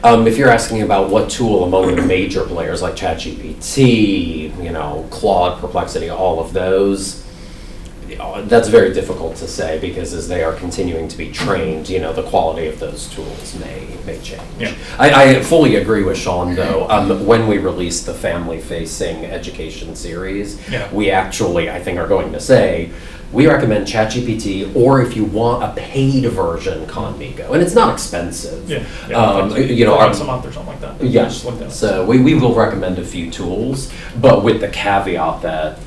If you're asking about what tool among the major players like ChatGPT, Claude, Perplexity, all of those, that's very difficult to say because as they are continuing to be trained, the quality of those tools may change. Yeah. I fully agree with Shaun though. When we release the family-facing education series, Yeah. we actually, I think, are going to say, we recommend ChatGPT, or if you want a paid version, Conmigo, and it's not expensive. Yeah. Our, $4 a month or something like that. yeah. Just looked at it. So we will recommend a few tools, but with the caveat that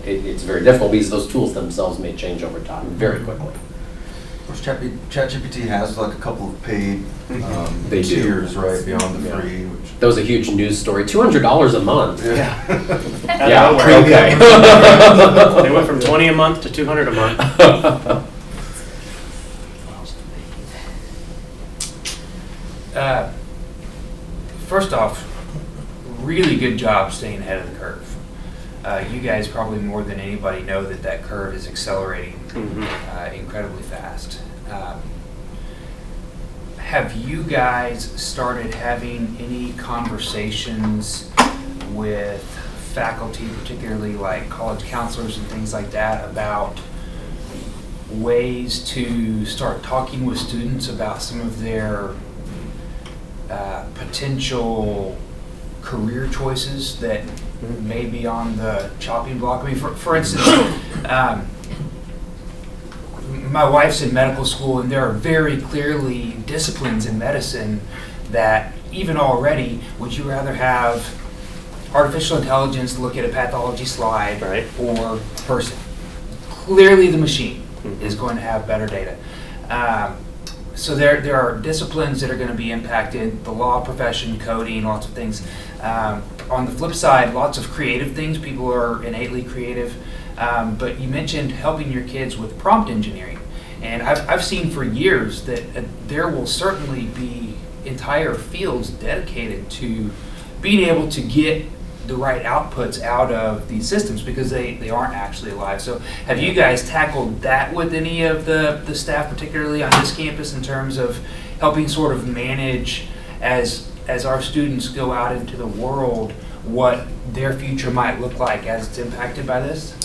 it's very difficult because those tools themselves may change over time very quickly. Of course, ChatGPT has like a couple of paid They do. tiers, right, beyond the Yeah. free, which. That was a huge news story. $200 a month. Yeah. Yeah. Okay. They went from 20 a month to 200 a month. First off, really good job staying ahead of the curve. You guys probably more than anybody know that curve is accelerating incredibly fast. Have you guys started having any conversations with faculty, particularly like college counselors and things like that, about ways to start talking with students about some of their potential career choices that may be on the chopping block? I mean, for instance, my wife's in medical school, and there are very clearly disciplines in medicine that even already, would you rather have artificial intelligence look at a pathology slide, Right. or person? Clearly the machine is going to have better data. So there are disciplines that are going to be impacted, the law profession, coding, lots of things. On the flip side, lots of creative things. People are innately creative. But you mentioned helping your kids with prompt engineering. And I've seen for years that there will certainly be entire fields dedicated to being able to get the right outputs out of these systems because they aren't actually alive. So have you guys tackled that with any of the staff, particularly on this campus, in terms of helping sort of manage as our students go out into the world what their future might look like as it's impacted by this?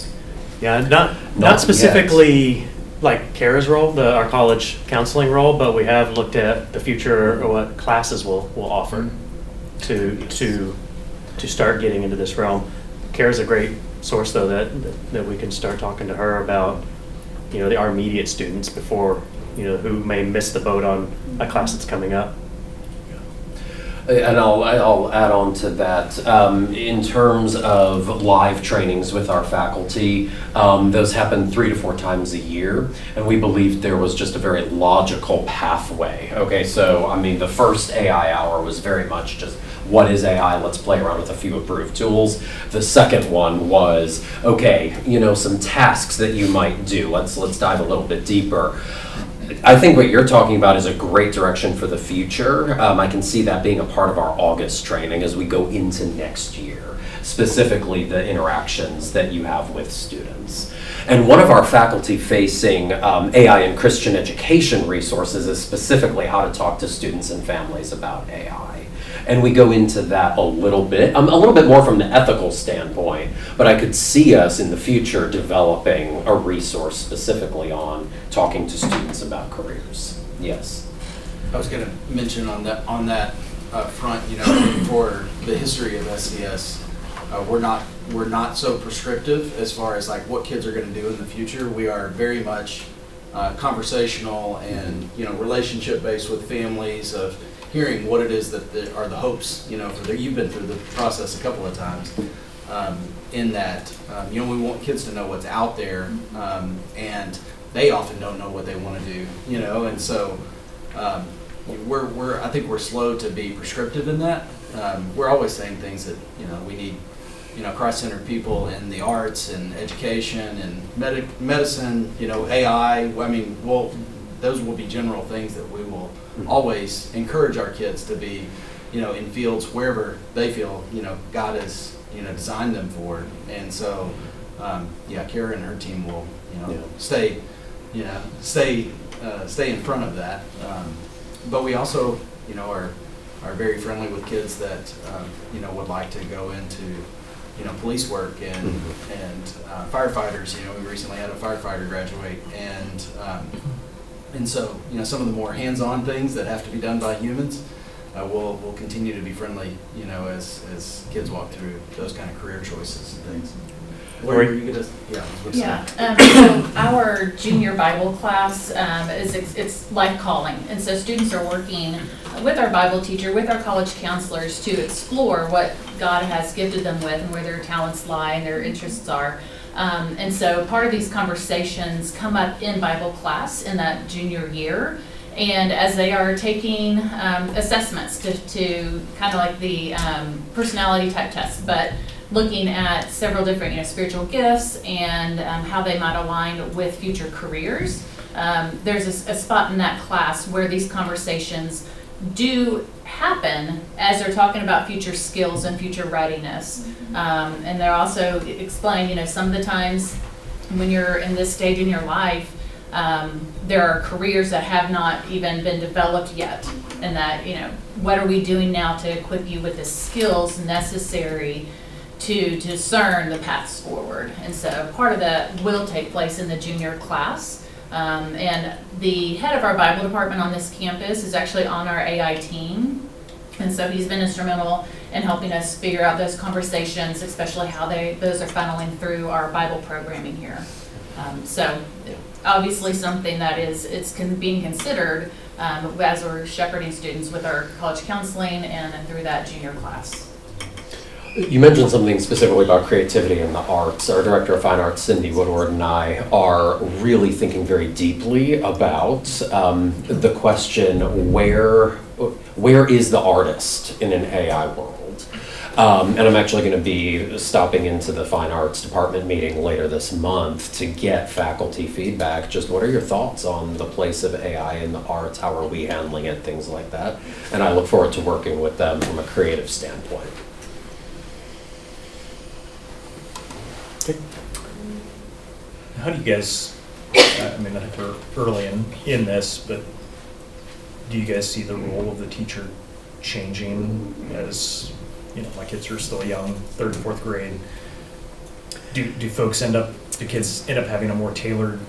Yeah, Not not specifically like Kara's role, our college counseling role, but we have looked at the future or what classes will offer to start getting into this realm. Kara's a great source though that we can start talking to her about, our immediate students before, who may miss the boat on a class that's coming up. And I'll add on to that. In terms of live trainings with our faculty, those happen 3 to 4 times a year, and we believed there was just a very logical pathway. Okay, so the first AI hour was very much just, what is AI? Let's play around with a few approved tools. The second one was, okay, some tasks that you might do. Let's dive a little bit deeper. I think what you're talking about is a great direction for the future. I can see that being a part of our August training as we go into next year, specifically the interactions that you have with students. And one of our faculty-facing AI and Christian education resources is specifically how to talk to students and families about AI. And we go into that a little bit more from the ethical standpoint, but I could see us in the future developing a resource specifically on talking to students about careers. Yes. I was going to mention on that front, for the history of SCS, we're not so prescriptive as far as like what kids are going to do in the future. We are very much conversational and relationship based with families of hearing what it is that are the hopes, you've been through the process a couple of times, in that, we want kids to know what's out there, and they often don't know what they want to do, and so I think we're slow to be prescriptive in that. We're always saying things that, we need Christ-centered people in the arts and education and medicine, AI. I mean, those will be general things that we will always encourage our kids to be, in fields wherever they feel, God has, designed them for. And so, Kara and her team will, stay in front of that. But we also, are very friendly with kids that, would like to go into, police work and firefighters. We recently had a firefighter graduate, and so, some of the more hands-on things that have to be done by humans, we'll continue to be friendly, as kids walk through those kind of career choices and things. What were you gonna? So our junior Bible class it's life calling, and so students are working with our Bible teacher, with our college counselors to explore what God has gifted them with and where their talents lie and their interests are. And so part of these conversations come up in Bible class in that junior year. And as they are taking assessments to kind of like the personality type tests, but looking at several different spiritual gifts and how they might align with future careers, there's a spot in that class where these conversations do happen as they're talking about future skills and future readiness. And they're also explain, some of the times when you're in this stage in your life, there are careers that have not even been developed yet, and that, what are we doing now to equip you with the skills necessary to discern the paths forward. And so part of that will take place in the junior class. And the head of our Bible department on this campus is actually on our AI team. And so he's been instrumental in helping us figure out those conversations, especially how those are funneling through our Bible programming here. So obviously something that it's being considered as we're shepherding students with our college counseling and through that junior class. You mentioned something specifically about creativity in the arts. Our Director of Fine Arts, Cindy Woodward, and I are really thinking very deeply about the question, where is the artist in an AI world? And I'm actually going to be stopping into the Fine Arts Department meeting later this month to get faculty feedback. Just what are your thoughts on the place of AI in the arts? How are we handling it? Things like that. And I look forward to working with them from a creative standpoint. How do you guys, I mean, I think we're early in this, but do you guys see the role of the teacher changing as, my kids are still young, 3rd and 4th grade? Do kids end up having a more tailored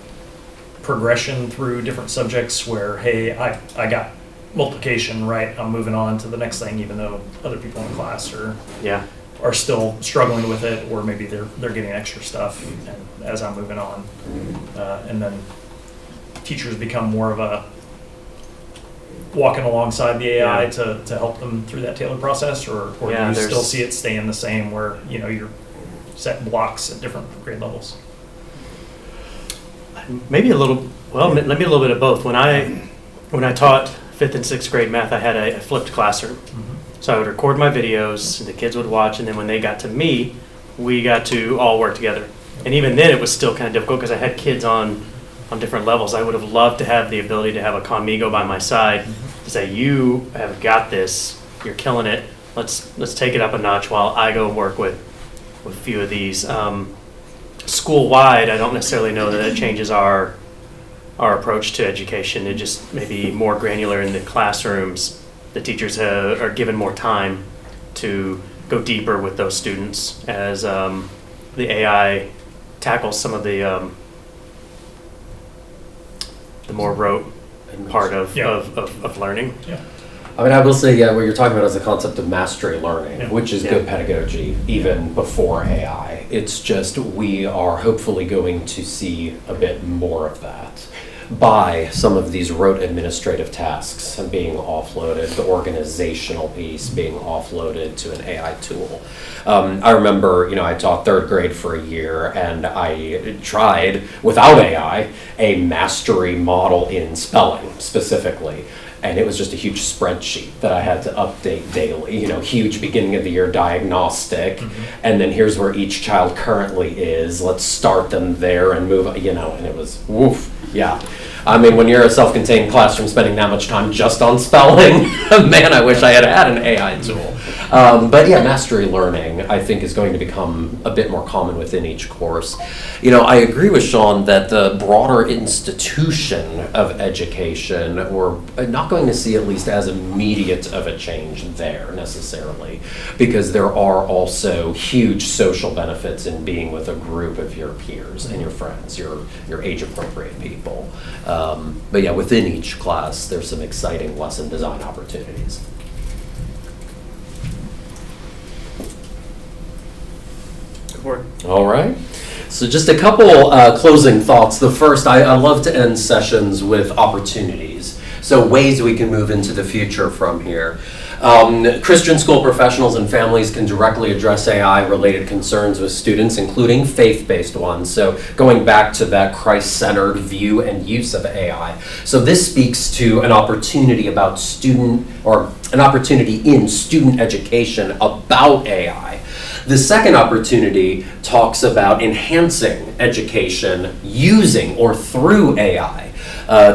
progression through different subjects where, hey, I got multiplication right, I'm moving on to the next thing, even though other people in the class are still struggling with it, or maybe they're getting extra stuff and as I'm moving on. And then teachers become more of a walking alongside the AI to help them through that tailored process, or do you still see it staying the same where, you're set blocks at different grade levels? Maybe maybe a little bit of both. When I taught 5th and 6th grade math, I had a flipped classroom. Mm-hmm. So I would record my videos, the kids would watch, and then when they got to me, we got to all work together. And even then it was still kind of difficult because I had kids on different levels. I would have loved to have the ability to have a conmigo by my side to say, you have got this, you're killing it, let's take it up a notch while I go work with a few of these. School-wide, I don't necessarily know that it changes our approach to education. It just may be more granular in the classrooms. The teachers are given more time to go deeper with those students as the AI tackles some of the more rote part of learning. Yeah. I mean, I will say, what you're talking about is the concept of mastery learning, which is good pedagogy even before AI. It's just we are hopefully going to see a bit more of that by some of these rote administrative tasks and being offloaded, the organizational piece being offloaded to an AI tool. I remember, I taught 3rd grade for a year, and I tried, without AI, a mastery model in spelling specifically. And it was just a huge spreadsheet that I had to update daily, huge beginning of the year diagnostic. And then here's where each child currently is. Let's start them there and move, and it was woof. Yeah. I mean, when you're a self-contained classroom spending that much time just on spelling, man, I wish I had had an AI tool. But yeah, mastery learning, I think, is going to become a bit more common within each course. I agree with Shaun that the broader institution of education, we're not going to see at least as immediate of a change there necessarily, because there are also huge social benefits in being with a group of your peers and your friends, your age-appropriate people. But yeah, within each class, there's some exciting lesson design opportunities. Good work. All right. So just a couple closing thoughts. The first, I love to end sessions with opportunities. So ways we can move into the future from here. Christian school professionals and families can directly address AI-related concerns with students, including faith-based ones. So going back to that Christ-centered view and use of AI. So this speaks to an opportunity about an opportunity in student education about AI. The second opportunity talks about enhancing education using or through AI.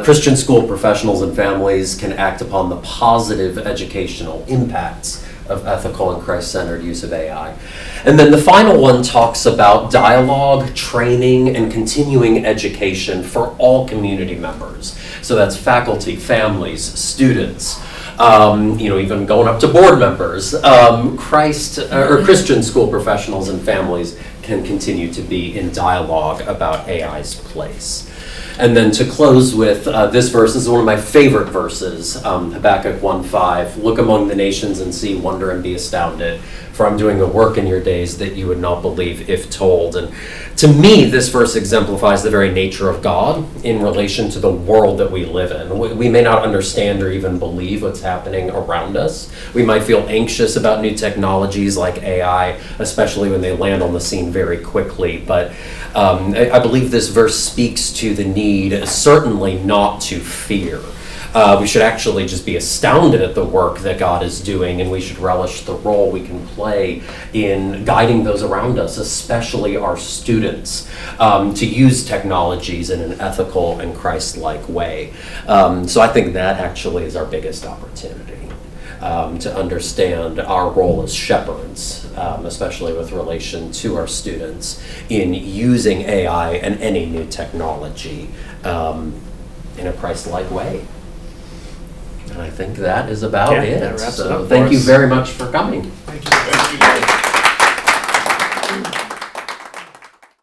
Christian school professionals and families can act upon the positive educational impacts of ethical and Christ-centered use of AI. And then the final one talks about dialogue, training, and continuing education for all community members. So that's faculty, families, students, even going up to board members. Christian school professionals and families can continue to be in dialogue about AI's place. And then to close with this verse, this is one of my favorite verses, Habakkuk 1:5. Look among the nations and see, wonder and be astounded, for I'm doing a work in your days that you would not believe if told. And to me, this verse exemplifies the very nature of God in relation to the world that we live in. We may not understand or even believe what's happening around us. We might feel anxious about new technologies like AI, especially when they land on the scene very quickly. But I believe this verse speaks to the need, certainly not to fear. We should actually just be astounded at the work that God is doing, and we should relish the role we can play in guiding those around us, especially our students, to use technologies in an ethical and Christ-like way. So I think that actually is our biggest opportunity, to understand our role as shepherds, especially with relation to our students, in using AI and any new technology in a Christ-like way. And I think that is about it. That wraps it So up thank for you us. very much for coming. Thank you.